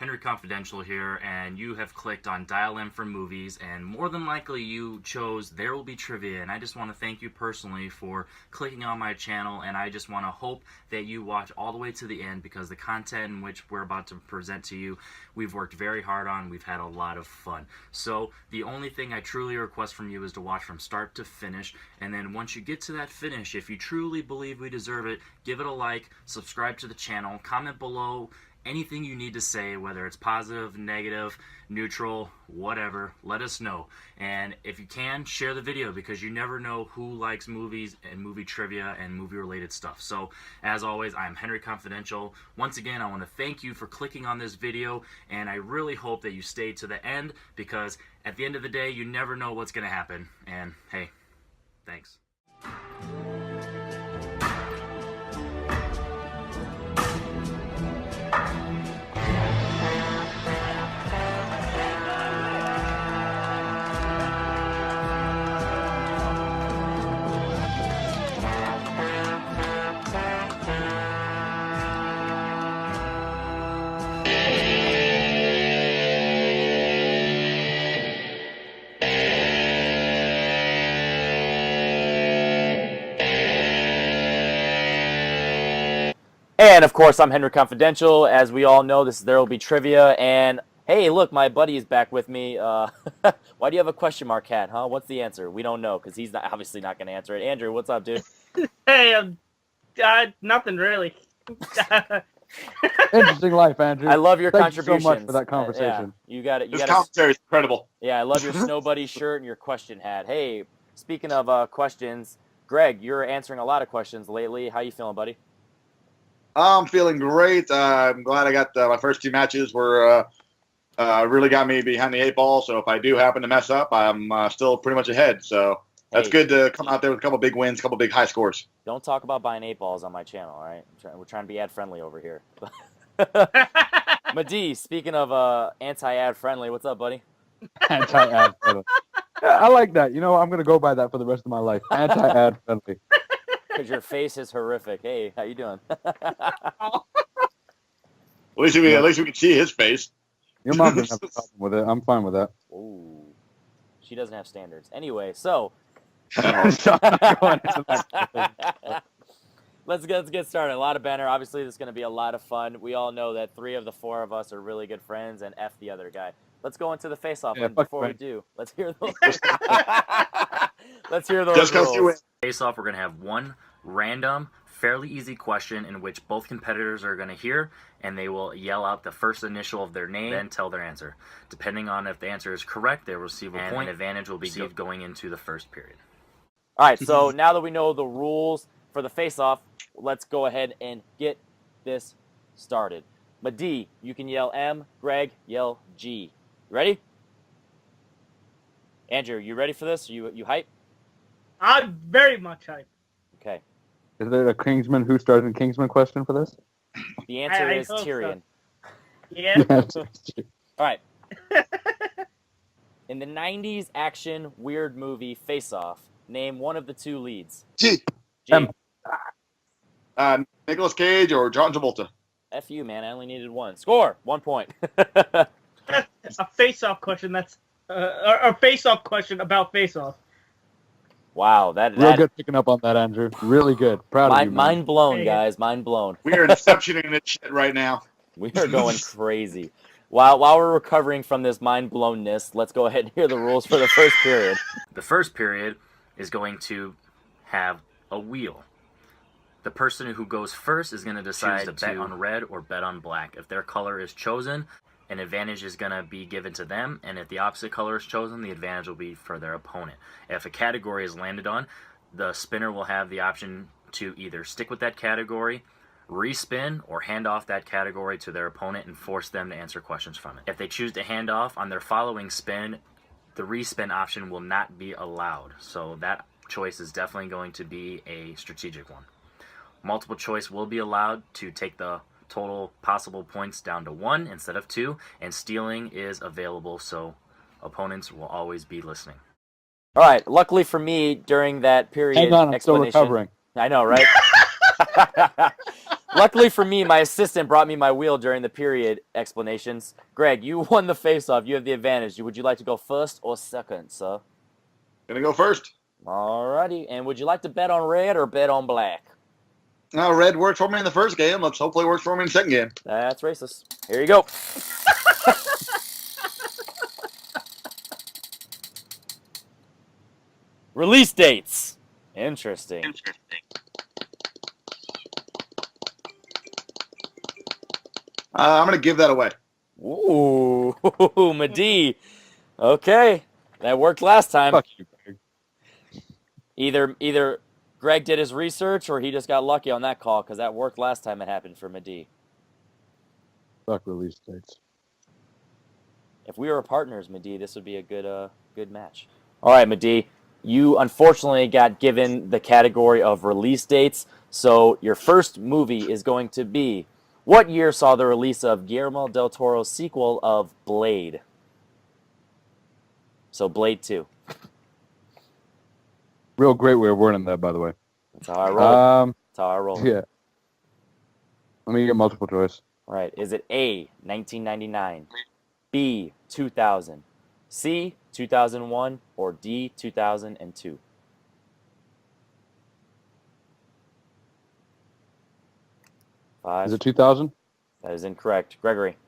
Henry Confidential here, and you have clicked on Dial M for Movies, and more than likely you chose There Will Be Trivia, and I just want to thank you personally for clicking on my channel, and I just want to hope that you watch all the way to the end, because the content in which we're about to present to you, we've worked very hard on, we've had a lot of fun. So the only thing I truly request from you is to watch from start to finish, and then once you get to that finish, if you truly believe we deserve it, give it a like, subscribe to the channel, comment below anything you need to say, whether it's positive, negative, neutral, whatever, let us know. And if you can, share the video, because you never know who likes movies and movie trivia and movie related stuff. So as always, I'm Henry Confidential. Once again, I want to thank you for clicking on this video, and I really hope that you stay to the end, because at the end of the day, you never know what's going to happen. And hey, thanks. And of course, I'm Henry Confidential. As we all know, this is There Will Be Trivia. And hey, look, my buddy is back with me. Why do you have a question mark hat, huh? What's the answer? We don't know, because he's not, obviously not going to answer it. Andrew, what's up, dude? Hey, nothing really. Interesting life, Andrew. I love your Thank you contributions. so much for that conversation. Yeah, you got it. This commentary is incredible. Yeah, I love your Snow Buddy shirt and your question hat. Hey, speaking of questions, Greg, you're answering a lot of questions lately. How you feeling, buddy? I'm feeling great. I'm glad I got my first two matches were really got me behind the eight ball. So if I do happen to mess up, I'm still pretty much ahead. So that's good to come out there with a couple big wins, a couple big high scores. Don't talk about buying 8 balls on my channel, all right? We're trying to be ad friendly over here. Madi, speaking of anti-ad friendly, what's up, buddy? Anti-ad friendly. Yeah, I like that. You know, I'm gonna go by that for the rest of my life. Anti-ad friendly. Because your face is horrific. Hey, how you doing? At least we can see his face. Your mom didn't have a problem with it. I'm fine with that. Ooh, she doesn't have standards. Anyway, so let's get started. A lot of banner. Obviously, this is going to be a lot of fun. We all know that 3 of the 4 of us are really good friends, and F the other guy. Let's go into the face-off. Yeah, and before we do, let's hear those. Let's hear those Just 'cause you rules. Face-off, we're going to have one random, fairly easy question in which both competitors are going to hear, and they will yell out the first initial of their name, then tell their answer. Depending on if the answer is correct, they will receive a point. An advantage will be going into the first period. All right, so now that we know the rules for the face-off, let's go ahead and get this started. Madi, you can yell M. Greg, yell G. You ready? Andrew, you ready for this? You hype? I'm very much hyped. Okay. Is there a Kingsman who stars in Kingsman question for this? The answer I is hope so. Tyrion. Yeah. All right. In the 90s action weird movie Face Off, name one of the 2 leads. G. G. Nicolas Cage or John Travolta. F you, man. I only needed 1. Score! 1 point. A face-off question. That's a face-off question about face-off. Wow, that Real good picking up on that, Andrew. Really good. Proud of you, man. mind blown, Hey. guys. Mind blown. We are inceptioning this shit right now. We are going crazy. While we're recovering from this mind blownness, let's go ahead and hear the rules for the first period. The first period is going to have a wheel. The person who goes first is going to decide to bet on red or bet on black. If their color is chosen, an advantage is going to be given to them, and if the opposite color is chosen, the advantage will be for their opponent. If a category is landed on, the spinner will have the option to either stick with that category, respin, or hand off that category to their opponent and force them to answer questions from it. If they choose to hand off on their following spin, the respin option will not be allowed. So that choice is definitely going to be a strategic one. Multiple choice will be allowed to take the total possible points down to 1 instead of 2, and stealing is available, so opponents will always be listening. All right, luckily for me, during that period Hang on, I'm still recovering. I know, right? Luckily for me, my assistant brought me my wheel during the period explanations. Greg, you won the face-off. You have the advantage. Would you like to go first or second, sir? Gonna go first. Alrighty. And would you like to bet on red or bet on black? Now, red worked for me in the first game. Let's hopefully it works for me in the second game. That's racist. Here you go. Release dates. Interesting. I'm gonna give that away. Ooh, Madi. Okay, that worked last time. Fuck you, Greg. Either Greg did his research or he just got lucky on that call because that worked last time it happened for Madi. Fuck release dates. If we were partners, Madi, this would be a good match. All right, Madi, you unfortunately got given the category of release dates, so your first movie is going to be, what year saw the release of Guillermo del Toro's sequel of Blade? So Blade 2. Real great way of wording that, by the way. That's how I roll. That's how I roll. Yeah. Let me get multiple choice. All right. Is it A, 1999, B, 2000, C, 2001, or D, 2002? Five. Is it 2000? That is incorrect. Gregory.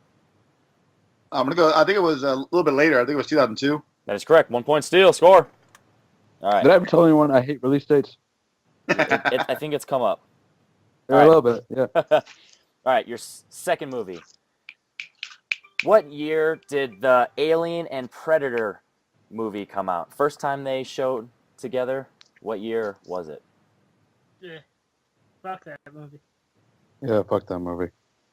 I'm gonna go. I think it was a little bit later. I think it was 2002. That is correct. 1 point steal. Score. All right. Did I ever tell anyone I hate release dates? I think it's come up. Yeah, All right. a little bit, yeah. All right. Your second movie. What year did the Alien and Predator movie come out? First time they showed together. What year was it? Yeah. Fuck that movie. Yeah, fuck that movie.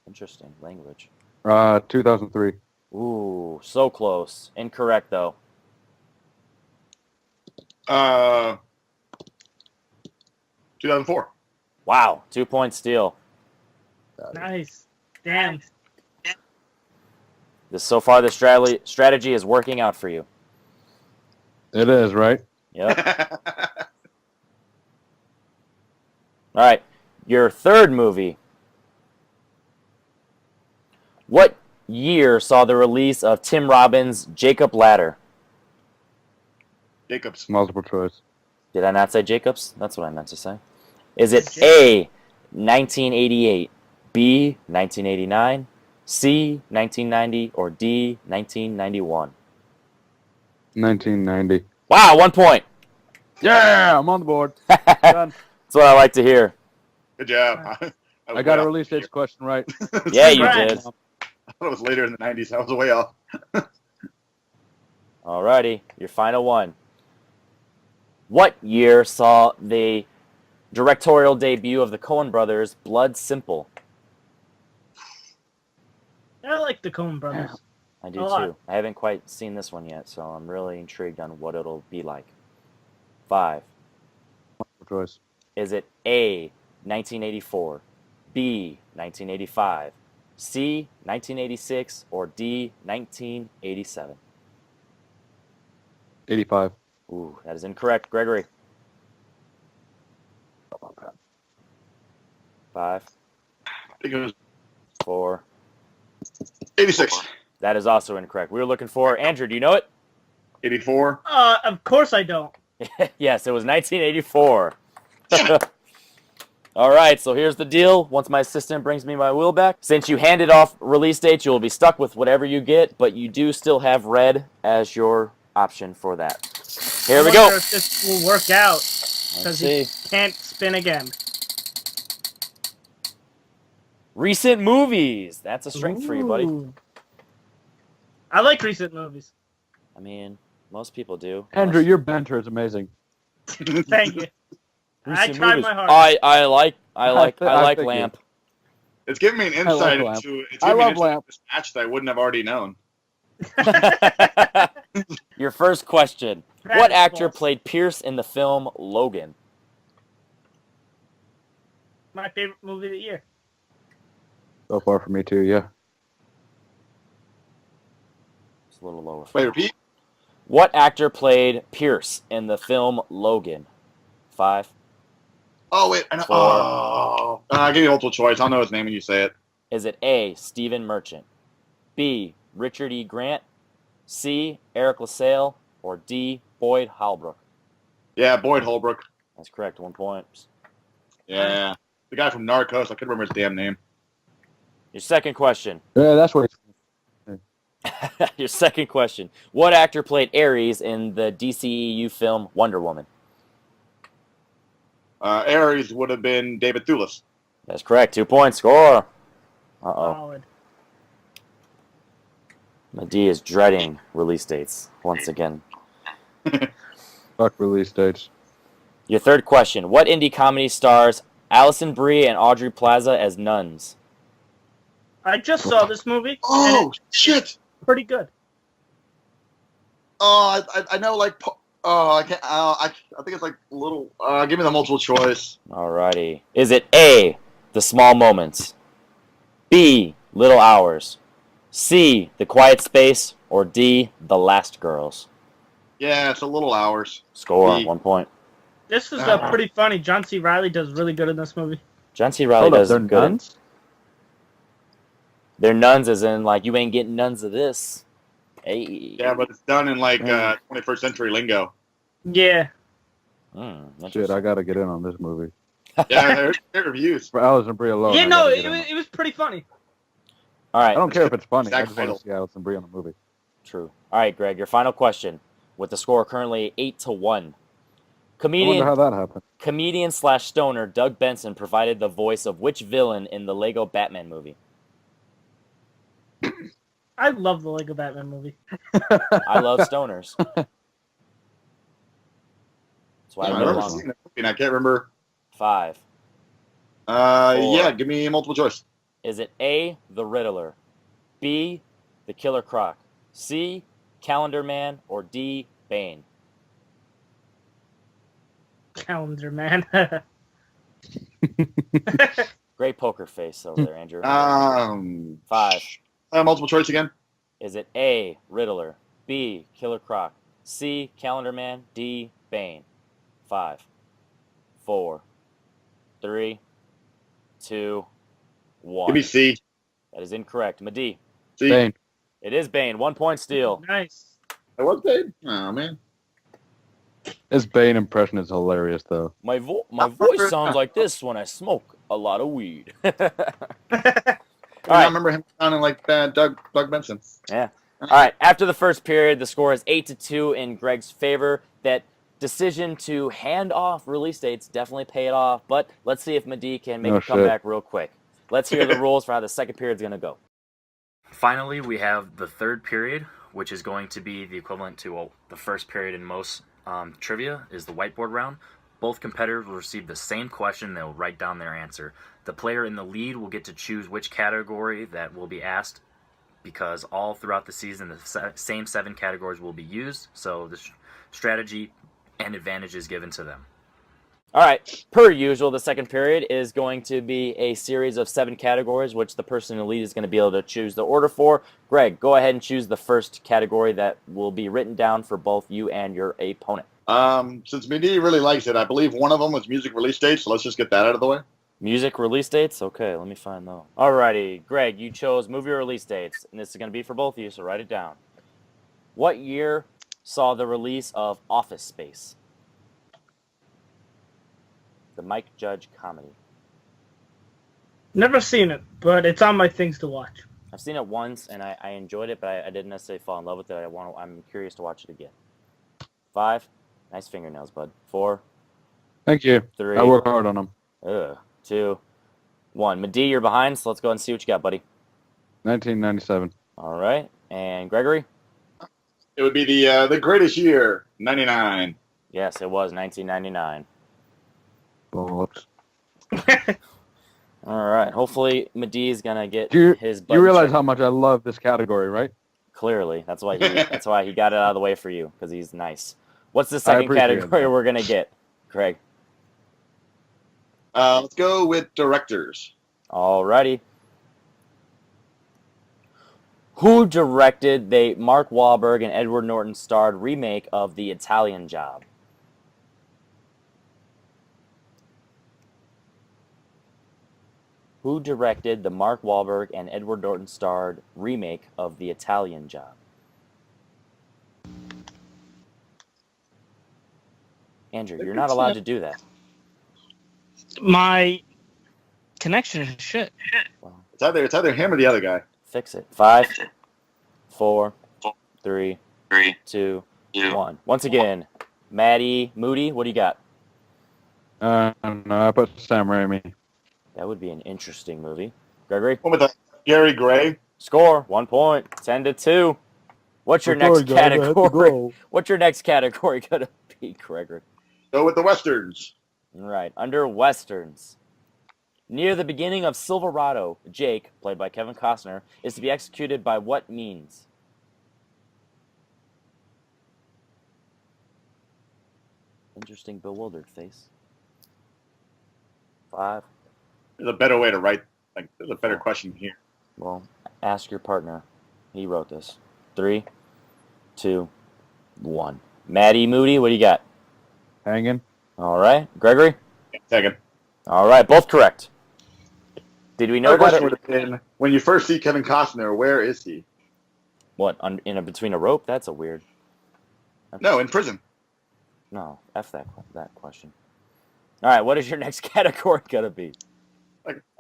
Interesting language. 2003. Ooh, so close. Incorrect, though. 2004. Wow, 2 point steal. Nice. Damn. So far, the strategy is working out for you. It is, right? Yep. All right, your third movie. What year saw the release of Tim Robbins' Jacob Ladder? Jacobs. Multiple choice. Did I not say Jacobs? That's what I meant to say. Is it A, 1988, B, 1989, C, 1990, or D, 1991? 1990. Wow, 1 point. Yeah, I'm on the board. That's Done. what I like to hear. Good job. I got a release dates question right. Yeah, you Congrats. did. I thought it was later in the 90s. I was way off. Alrighty, your final one. What year saw the directorial debut of the Coen brothers, Blood Simple? I like the Coen brothers. I do A lot. too. I haven't quite seen this one yet, so I'm really intrigued on what it'll be like. 5. Multiple choice. Is it A, 1984, B, 1985, C, 1986, or D, 1987? 85. Ooh, that is incorrect. Gregory. 5, I think it was 4. 86. That is also incorrect. We were looking for Andrew. Do you know it? 84. Of course I don't. Yes, it was 1984. All right, so here's the deal. Once my assistant brings me my wheel back, since you handed off release dates, you will be stuck with whatever you get, but you do still have red as your option for that. Here we I go. wonder if this will work out Let's because see. he can't spin again. Recent movies. That's a strength for you, buddy. Ooh. I like recent movies. I mean, most people do. Andrew, your banter is amazing. Thank you. I Recent tried movies. my hardest. I like thank you. Lamp. It's giving me an insight Lamp. into I love this Lamp. match that I wouldn't have already known. Your first question. That What is actor false. played Pierce in the film Logan? My favorite movie of the year. So far for me too, yeah. It's a little lower. Wait, repeat? What actor played Pierce in the film Logan? 5. Oh wait, I know. Four. Oh, give me multiple choice. I'll know his name when you say it. Is it A, Stephen Merchant, B, Richard E. Grant, C, Eric LaSalle, or D, Boyd Holbrook? Yeah, Boyd Holbrook. That's correct. 1 point. Yeah, the guy from Narcos. I couldn't remember his damn name. Your second question. Yeah, that's what. Your second question. What actor played Ares in the DCEU film Wonder Woman? Ares would have been David Thewlis. That's correct. 2 points. Score. Uh-oh. Solid. Medea is dreading release dates once again. Fuck release dates. Your third question. What indie comedy stars Alison Brie and Aubrey Plaza as nuns? I just saw this movie. Oh and shit! it's pretty good. Oh, I know. Like, oh, I can't. I think it's like a little. Give me the multiple choice. Alrighty. Is it A, The Small Moments, B, Little Hours, C, The Quiet Space, or D, The Last Girls? Yeah, it's a little hours. Score. B. 1 point. This was pretty funny. John C. Reilly does really good in this movie. John C. Reilly Hold up, does they're good. nuns? They're nuns as in, like, you ain't getting nuns of this. Hey. Yeah, but it's done in like 21st century lingo. Yeah. Shit, I gotta get in on this movie. Yeah, I heard great reviews. For Alison Brie alone. Yeah, I no, gotta get in on it was pretty funny. All right. I don't care if it's funny. I Exact just want title. to see Alison Brie on the movie. True. All right, Greg, your final question with the score currently 8-1. I wonder how that happened. Comedian / stoner Doug Benson provided the voice of which villain in the Lego Batman movie? I love the Lego Batman movie. I love stoners. That's why I I remember live seeing on that movie and I can't remember. 5. Yeah, give me multiple choice. Is it A, the Riddler, B, the Killer Croc, C, Calendar Man, or D, Bane? Calendar Man. Great poker face over there, Andrew. 5. Multiple choice again. Is it A, Riddler, B, Killer Croc, C, Calendar Man, D, Bane? 5, 4, 3, 2, 1. Give me C. That is incorrect. Madi. C. Bane. It is Bane. 1 point steal. Nice. I was Bane. Oh man. His Bane impression is hilarious, though. My voice sounds like this when I smoke a lot of weed. I remember him sounding like Doug Benson. Yeah. All right. After the first period, the score is 8-2 in Greg's favor. That decision to hand off release dates definitely paid off. But let's see if Madi can make a comeback real quick. Let's hear the rules for how the second period is going to go. Finally, we have the third period, which is going to be the equivalent to the first period in most trivia, is the whiteboard round. Both competitors will receive the same question. They'll write down their answer. The player in the lead will get to choose which category that will be asked, because all throughout the season the same 7 categories will be used, so the strategy and advantage is given to them. All right, per usual, the second period is going to be a series of 7 categories, which the person in the lead is going to be able to choose the order for. Greg, go ahead and choose the first category that will be written down for both you and your opponent. Since Midi really likes it, I believe one of them was music release date, so let's just get that out of the way. Music release dates? Okay, let me find those. Alrighty, Greg, you chose movie release dates, and this is going to be for both of you, so write it down. What year saw the release of Office Space? The Mike Judge comedy. Never seen it, but it's on my things to watch. I've seen it once, and I enjoyed it, but I didn't necessarily fall in love with it. I'm curious to watch it again. 5. Nice fingernails, bud. 4. Thank you. 3. I work hard on them. 2. 1. Madi, you're behind, so let's go and see what you got, buddy. 1997. All right. And Gregory? It would be the greatest year, 99. Yes, it was 1999. Bullets. All right. Hopefully, Madi is gonna get his. You realize checked. how much I love this category, right? Clearly, that's why he got it out of the way for you, because he's nice. What's the second category we're gonna get, Craig? Let's go with directors. Alrighty. Who directed the Mark Wahlberg and Edward Norton starred remake of The Italian Job? Who directed the Mark Wahlberg and Edward Norton starred remake of The Italian Job? Andrew, you're not allowed to do that. My connection is shit. Well, It's either him or the other guy. fix it. 5, 4, 3, 2, 1. Once again, Maddie, Moody, what do you got? No, I put Sam Raimi. That would be an interesting movie. Gregory? One with Gary Gray. Score, 1 point, 10-2. What's your next category? What's your next category gonna be, Gregory? Go with the westerns. Right, under westerns. Near the beginning of Silverado, Jake, played by Kevin Costner, is to be executed by what means? Interesting, bewildered face. 5. There's a better way to write. Like, there's a better question here. Well, ask your partner. He wrote this. 3, 2, 1. Maddie, Moody, what do you got? Hanging. All right. Gregory? Second. All right. Both correct. Did we know My that? question would have been, when you first see Kevin Costner, where is he? What? Between a rope? That's a weird. No, in prison. No. F that question. All right. What is your next category gonna be?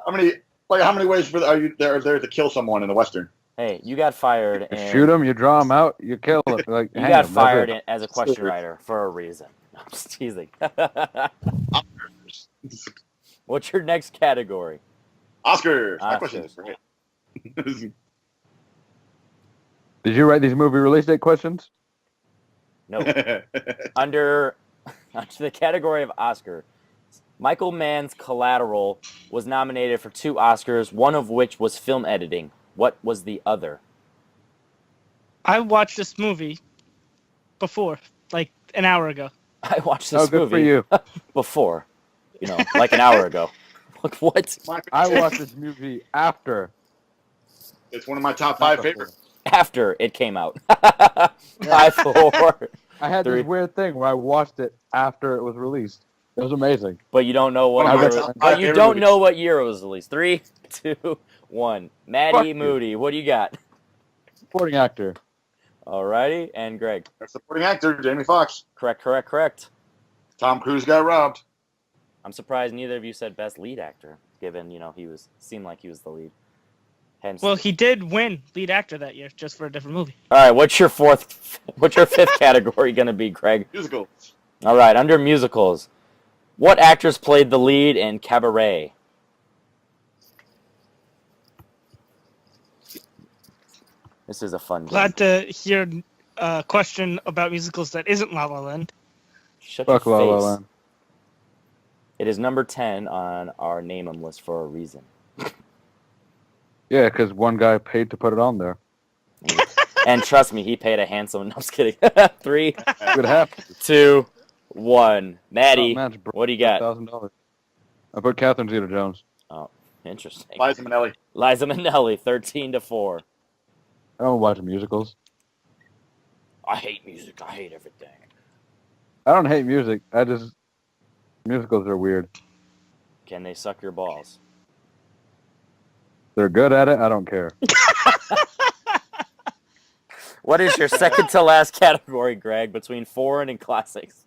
How many ways are you there to kill someone in the western? Hey, you got fired. You And shoot him, you draw him out, you kill him. Like, you hang got him, fired that's it. as a question writer for a reason. I'm just teasing. What's your next category? Oscars. My Oscars. question is great. Did you write these movie release date questions? No. Under the category of Oscar, Michael Mann's Collateral was nominated for 2 Oscars, one of which was film editing. What was the other? I watched this movie before, like an hour ago. I watched this Good movie for you. before, like an hour ago. Like, what? I watched this movie after. It's one of my top 5 favorites. After it came out. 5, 4. I had 3. this weird thing where I watched it after it was released. It was amazing. But you don't know what One of year. my top But 5 you favorite don't movies. know what year it was released. 3, 2, 1. Maddie, Fuck you. Moody, what do you got? Supporting actor. Alrighty, and Greg. Best supporting actor, Jamie Foxx. Correct. Tom Cruise got robbed. I'm surprised neither of you said best lead actor, given seemed like he was the lead. Hence. Well, he did win lead actor that year, just for a different movie. All right, what's your 5th category gonna be, Greg? Musical. All right, under musicals, what actress played the lead in Cabaret? This is a fun game. Glad to hear a question about musicals that isn't La La Land. Shut Fuck your La La face. Land. It is number 10 on our name 'em list for a reason. Yeah, because one guy paid to put it on there. And trust me, he paid a handsome. No, I'm just kidding. 3, Good half. 2, 1. Maddie, man's broke what do you got? $1,000. I put Catherine Zeta-Jones. Oh, interesting. Liza Minnelli. Liza Minnelli, 13-4. I don't watch musicals. I hate music. I hate everything. I don't hate music. Musicals are weird. Can they suck your balls? They're good at it. I don't care. What is your second to last category, Greg, between foreign and classics?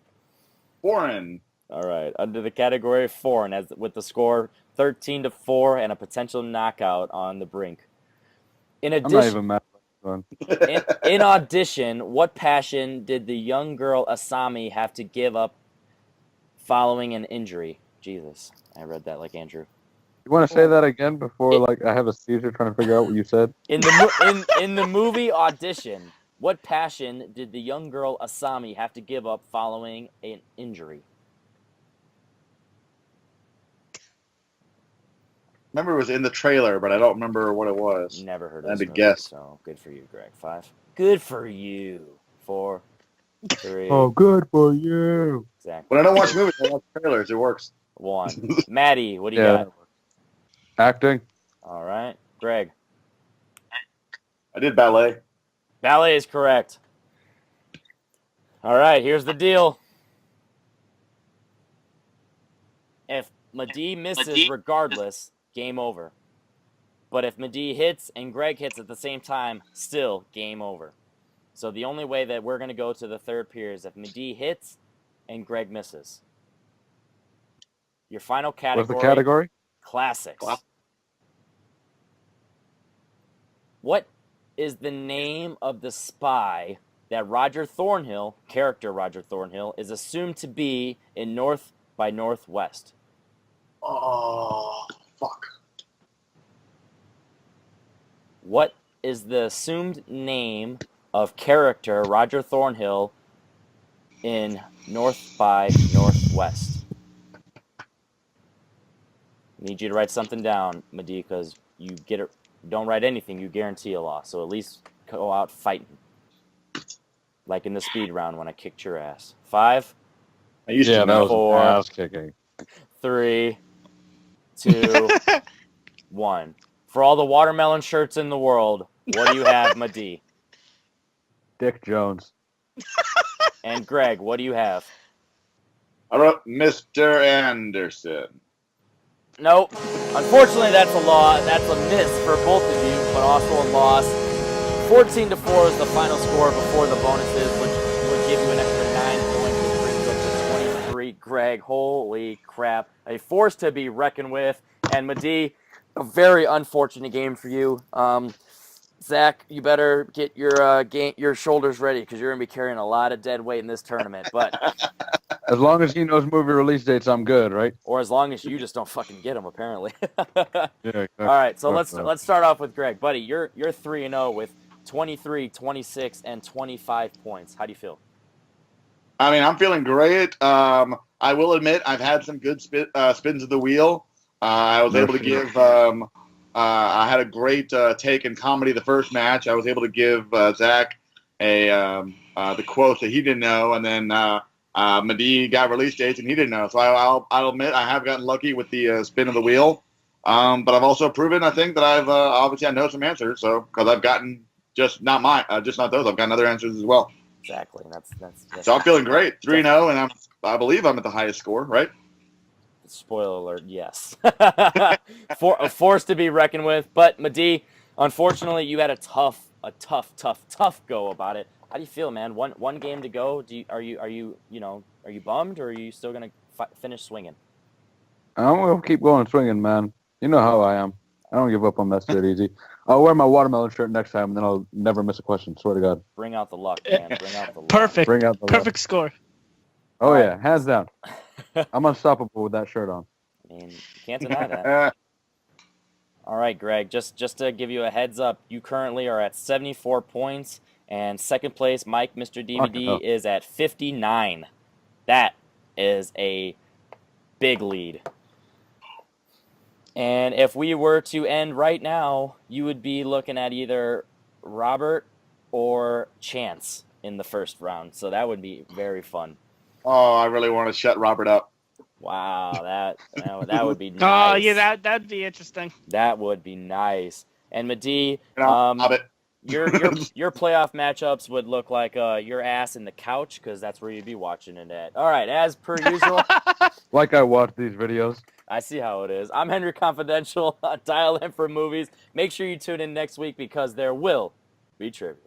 Foreign. All right, under the category of foreign, with the score 13-4 and a potential knockout on the brink. In I'm not addition, even mad at this one. in audition, what passion did the young girl Asami have to give up following an injury? Jesus, I read that like Andrew. You want to say that again before I have a seizure trying to figure out what you said? In the movie Audition, what passion did the young girl Asami have to give up following an injury? Remember it was in the trailer, but I don't remember what it was. Never heard I of had this to movie, guess. so good for you, Greg. 5. Good for you. 4, 3. Oh, good for you. Exactly. When I don't watch movies, I watch trailers. It works. 1. Maddie, what do you Yeah. got? Acting. All right, Greg. I did ballet. Ballet is correct. All right, here's the deal. If Madee misses regardless, game over. But if Madi hits and Greg hits at the same time, still game over. So the only way that we're going to go to the third period is if Madi hits and Greg misses. Your final category. What's the category? Classics. Wow. What is the name of the spy that Roger Thornhill, character Roger Thornhill, is assumed to be in North by Northwest? Oh, fuck. What is the assumed name of character Roger Thornhill in North by Northwest? Need you to write something down, Madi, because you get it. Don't write anything, you guarantee a loss. So at least go out fighting. Like in the speed round when I kicked your ass. 5, I used Yeah, to that know. was Four. ass kicking. 3, 2, 1. For all the watermelon shirts in the world, what do you have, Madi? Dick Jones. And Greg, what do you have? I wrote Mr. Anderson. Nope. Unfortunately, that's a loss. That's a miss for both of you, but also a loss. 14-4 is the final score before the bonuses, which would give you an extra 9 points, which brings you up to 23. Greg, holy crap. A force to be reckoned with. And Madi, a very unfortunate game for you. Zach, you better get your shoulders ready because you're going to be carrying a lot of dead weight in this tournament. But As long as he knows movie release dates, I'm good, right? or as long as you just don't fucking get them, apparently. Yeah. Exactly. All right, so Fuck let's start off with Greg, buddy. You're 3-0 with 23, 26, and 25 points. How do you feel? I mean, I'm feeling great. I will admit I've had some good spins of the wheel. I was able to give. I had a great take in comedy the first match. I was able to give Zach the quotes that he didn't know, and then Madi got release dates and he didn't know. So I'll admit I have gotten lucky with the spin of the wheel. But I've also proven, I think, that I've obviously I know some answers. So because I've gotten just not those. I've gotten other answers as well. Exactly. That's So I'm feeling great, 3-0, and I believe I'm at the highest score, right? spoiler alert. Yes, a force to be reckoned with. But Madi, unfortunately, you had a tough go about it. How do you feel, man? One game to go. Are you bummed, or are you still gonna finish swinging? I'm gonna keep going swinging, man. You know how I am. I don't give up on that shit easy. I'll wear my watermelon shirt next time, and then I'll never miss a question. Swear to God. Bring out the luck, man. Bring out the luck. Perfect. Bring out the Perfect score. Oh All yeah, hands down. I'm unstoppable with that shirt on. I mean, you can't deny that. All right, Greg, just to give you a heads up, you currently are at 74 points, and second place, Mike, Mr. DVD, is at 59. That is a big lead. And if we were to end right now, you would be looking at either Robert or Chance in the first round. So that would be very fun. Oh, I really want to shut Robert up. Wow, that would be nice. Oh, yeah, that'd be interesting. That would be nice. And Madi, Hobbit. your playoff matchups would look like your ass in the couch because that's where you'd be watching it at. All right, as per usual. Like I watch these videos. I see how it is. I'm Henry Confidential. Dial in for movies. Make sure you tune in next week because there will be trivia.